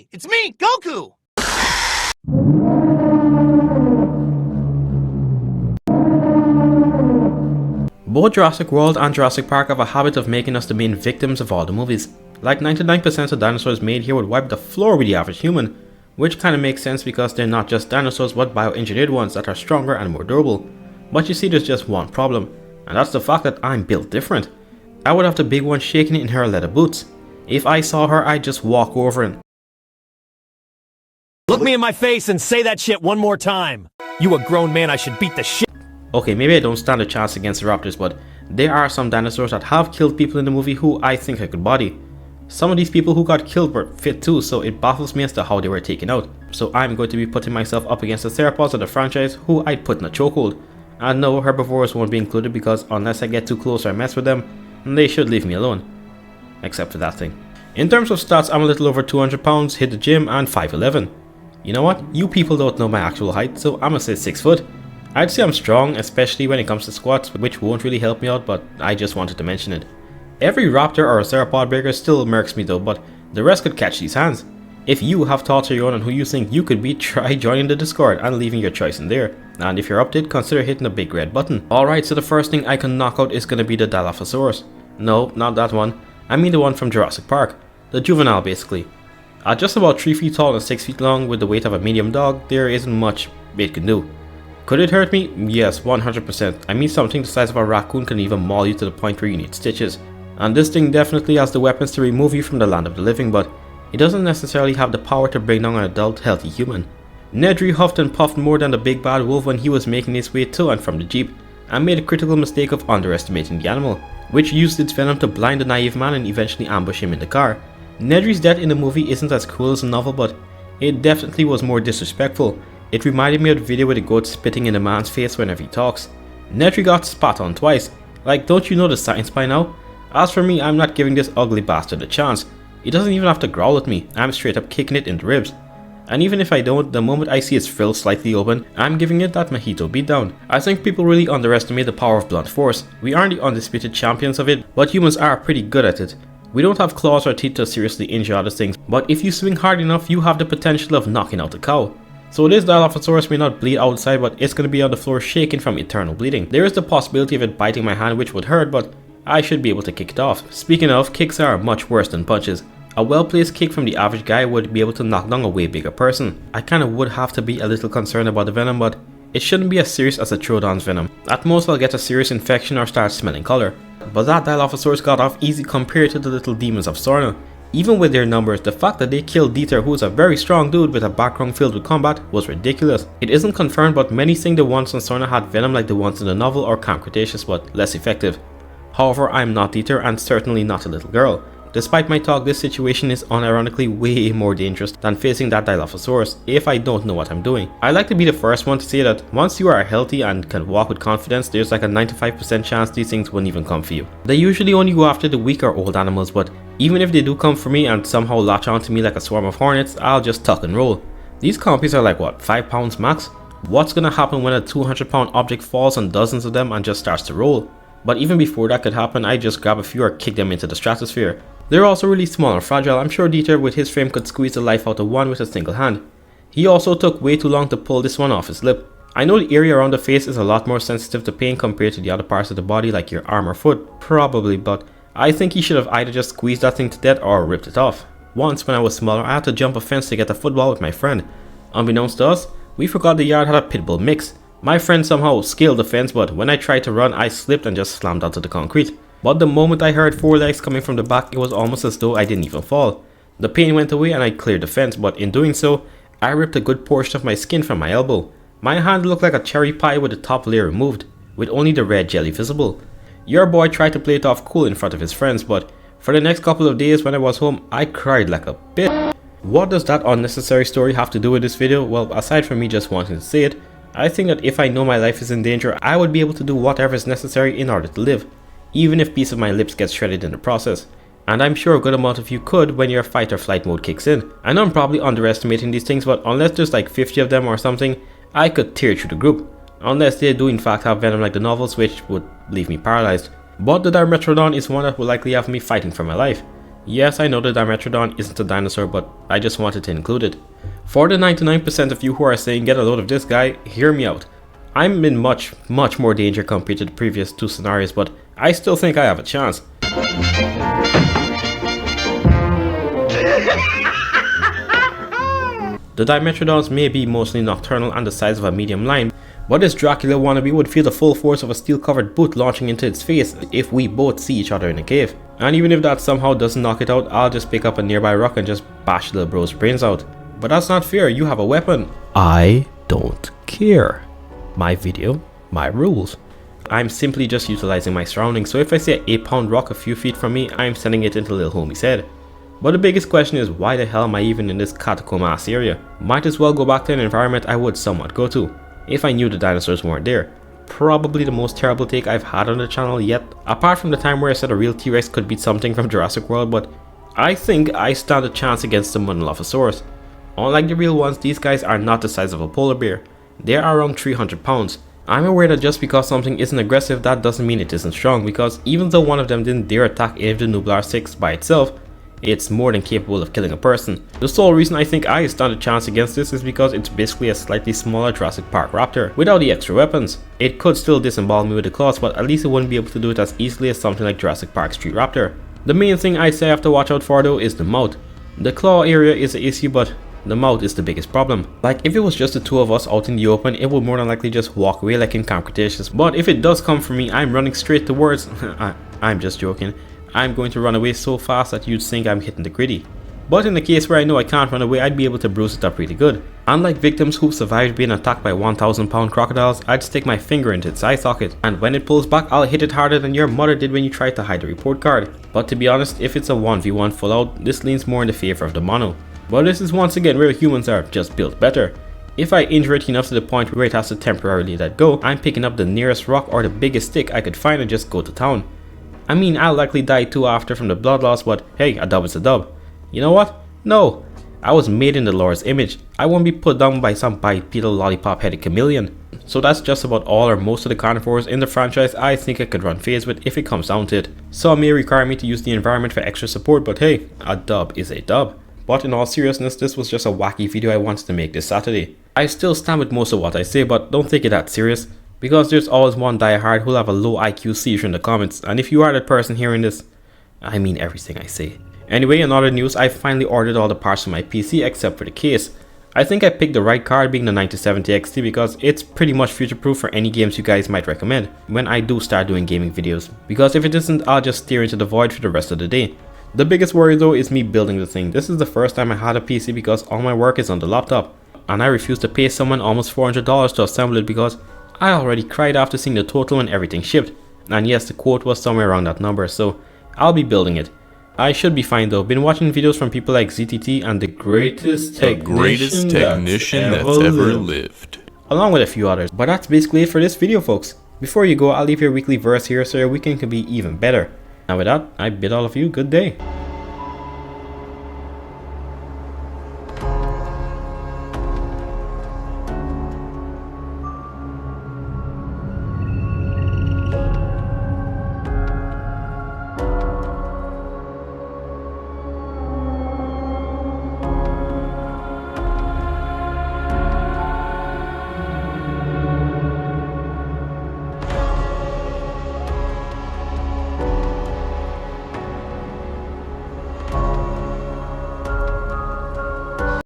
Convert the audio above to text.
Hey, it's me, Goku! Both Jurassic World and Jurassic Park have a habit of making us the main victims of all the movies. Like 99% of dinosaurs made here would wipe the floor with the average human, which kinda makes sense because they're not just dinosaurs but bioengineered ones that are stronger and more durable. But you see, there's just one problem, and that's the fact that I'm built different. I would have the big one shaking in her leather boots. If I saw her, I'd just walk over and... Look me in my face and say that shit one more time. You a grown man, I should beat the shit. Okay, maybe I don't stand a chance against the raptors, but there are some dinosaurs that have killed people in the movie who I think I could body. Some of these people who got killed were fit too, so it baffles me as to how they were taken out. So I'm going to be putting myself up against the theropods of the franchise who I'd put in a chokehold. And no, herbivores won't be included because unless I get too close or mess with them, they should leave me alone. Except for that thing. In terms of stats, I'm a little over 200 pounds, hit the gym, and 5'11". You know what? You people don't know my actual height, so I'ma say 6 foot. I'd say I'm strong, especially when it comes to squats, which won't really help me out, but I just wanted to mention it. Every raptor or theropod breaker still murks me though, but the rest could catch these hands. If you have thoughts of your own on who you think you could beat, try joining the Discord and leaving your choice in there. And if you're up to it, consider hitting the big red button. Alright, so the first thing I can knock out is gonna be the Dilophosaurus. No, not that one. I mean the one from Jurassic Park. The juvenile basically. At just about 3 feet tall and 6 feet long with the weight of a medium dog, there isn't much it can do. Could it hurt me? Yes, 100%. I mean something the size of a raccoon can even maul you to the point where you need stitches. And this thing definitely has the weapons to remove you from the land of the living, but it doesn't necessarily have the power to bring down an adult healthy human. Nedry huffed and puffed more than the big bad wolf when he was making his way to and from the jeep, and made a critical mistake of underestimating the animal, which used its venom to blind the naive man and eventually ambush him in the car. Nedry's death in the movie isn't as cool as the novel, but it definitely was more disrespectful. It reminded me of the video with the goat spitting in the man's face whenever he talks. Nedry got spat on twice. Like, don't you know the science by now? As for me, I'm not giving this ugly bastard a chance. It doesn't even have to growl at me, I'm straight up kicking it in the ribs. And even if I don't, the moment I see its frill slightly open, I'm giving it that mojito beatdown. I think people really underestimate the power of blunt force. We aren't the undisputed champions of it, but humans are pretty good at it. We don't have claws or teeth to seriously injure other things, but if you swing hard enough, you have the potential of knocking out a cow. So this Dilophosaurus may not bleed outside, but it's going to be on the floor shaking from eternal bleeding. There is the possibility of it biting my hand, which would hurt, but I should be able to kick it off. Speaking of, kicks are much worse than punches. A well-placed kick from the average guy would be able to knock down a way bigger person. I kinda would have to be a little concerned about the venom, but it shouldn't be as serious as a Dimetrodon's venom. At most I'll get a serious infection or start smelling colour. But that Dilophosaurus got off easy compared to the little demons of Sorna. Even with their numbers, the fact that they killed Dieter, who is a very strong dude with a background filled with combat, was ridiculous. It isn't confirmed, but many think the ones on Sorna had venom like the ones in the novel or Camp Cretaceous, but less effective. However, I'm not Dieter and certainly not a little girl. Despite my talk, this situation is unironically way more dangerous than facing that Dilophosaurus if I don't know what I'm doing. I like to be the first one to say that once you are healthy and can walk with confidence, there's like a 95% chance these things wouldn't even come for you. They usually only go after the weak or old animals, but even if they do come for me and somehow latch onto me like a swarm of hornets, I'll just tuck and roll. These compys are like what, 5 pounds max? What's gonna happen when a 200-pound object falls on dozens of them and just starts to roll? But even before that could happen, I just grab a few or kick them into the stratosphere. They're also really small and fragile. I'm sure Dieter with his frame could squeeze the life out of one with a single hand. He also took way too long to pull this one off his lip. I know the area around the face is a lot more sensitive to pain compared to the other parts of the body like your arm or foot, probably, but I think he should have either just squeezed that thing to death or ripped it off. Once when I was smaller, I had to jump a fence to get a football with my friend. Unbeknownst to us, we forgot the yard had a pit bull mix. My friend somehow scaled the fence, but when I tried to run, I slipped and just slammed onto the concrete. But the moment I heard 4 legs coming from the back, it was almost as though I didn't even fall. The pain went away and I cleared the fence, but in doing so, I ripped a good portion of my skin from my elbow. My hand looked like a cherry pie with the top layer removed, with only the red jelly visible. Your boy tried to play it off cool in front of his friends, but for the next couple of days when I was home, I cried like a bitch. What does that unnecessary story have to do with this video? Well, aside from me just wanting to say it, I think that if I know my life is in danger, I would be able to do whatever is necessary in order to live, even if a piece of my lips gets shredded in the process. And I'm sure a good amount of you could when your fight or flight mode kicks in. I know I'm probably underestimating these things, but unless there's like 50 of them or something, I could tear through the group. Unless they do in fact have venom like the novels, which would leave me paralyzed. But the Dimetrodon is one that will likely have me fighting for my life. Yes, I know the Dimetrodon isn't a dinosaur, but I just wanted to include it. For the 99% of you who are saying get a load of this guy, hear me out. I'm in much more danger compared to the previous two scenarios, but I still think I have a chance. The Dimetrodons may be mostly nocturnal and the size of a medium lion, but this Dracula wannabe would feel the full force of a steel-covered boot launching into its face if we both see each other in a cave. And even if that somehow doesn't knock it out, I'll just pick up a nearby rock and just bash little bro's brains out. But that's not fair, you have a weapon. I don't care. My video, my rules. I'm simply just utilizing my surroundings, so if I see an 8-pound rock a few feet from me, I'm sending it into little homie's head. But the biggest question is, why the hell am I even in this catacomb ass area? Might as well go back to an environment I would somewhat go to, if I knew the dinosaurs weren't there. Probably the most terrible take I've had on the channel yet, apart from the time where I said a real T-Rex could beat something from Jurassic World, but I think I stand a chance against the Monolophosaurus. Unlike the real ones, these guys are not the size of a polar bear. They are around 300 pounds. I'm aware that just because something isn't aggressive, that doesn't mean it isn't strong, because even though one of them didn't dare attack any of the Jurasssics by itself, it's more than capable of killing a person. The sole reason I think I stand a chance against this is because it's basically a slightly smaller Jurassic Park raptor without the extra weapons. It could still disembowel me with the claws, but at least it wouldn't be able to do it as easily as something like Jurassic Park Street Raptor. The main thing I'd say I have to watch out for though is the mouth. The claw area is the issue, but the mouth is the biggest problem. Like if it was just the two of us out in the open, it would more than likely just walk away like in Camp Cretaceous. But if it does come for me, I'm running straight towards I'm just joking. I'm going to run away so fast that you'd think I'm hitting the gritty. But in the case where I know I can't run away, I'd be able to bruise it up really good. Unlike victims who survived being attacked by 1,000-pound crocodiles, I'd stick my finger into its eye socket, and when it pulls back, I'll hit it harder than your mother did when you tried to hide the report card. But to be honest, if it's a 1v1 full out, this leans more in the favor of the mono. But this is once again where humans are just built better. If I injure it enough to the point where it has to temporarily let go, I'm picking up the nearest rock or the biggest stick I could find and just go to town. I mean, I'll likely die too after from the blood loss, but hey, a dub is a dub. You know what? No, I was made in the Lord's image. I won't be put down by some bipedal lollipop-headed chameleon. So that's just about all or most of the carnivores in the franchise I think I could run phase with if it comes down to it. Some may require me to use the environment for extra support, but hey, a dub is a dub. But in all seriousness, this was just a wacky video I wanted to make this Saturday. I still stand with most of what I say, but don't take it that serious, because there's always one diehard who'll have a low IQ seizure in the comments, and if you are that person hearing this, I mean everything I say. Anyway, in other news, I finally ordered all the parts for my PC except for the case. I think I picked the right card, being the 9070 XT, because it's pretty much future-proof for any games you guys might recommend when I do start doing gaming videos, because if it isn't, I'll just stare into the void for the rest of the day. The biggest worry though is me building the thing. This is the first time I had a PC because all my work is on the laptop, and I refuse to pay someone almost $400 to assemble it because I already cried after seeing the total when everything shipped. And yes, the quote was somewhere around that number, so I'll be building it. I should be fine though. Been watching videos from people like ZTT and the greatest technician that's ever lived, along with a few others. But that's basically it for this video, folks. Before you go, I'll leave your weekly verse here so your weekend can be even better. And with that, I bid all of you good day.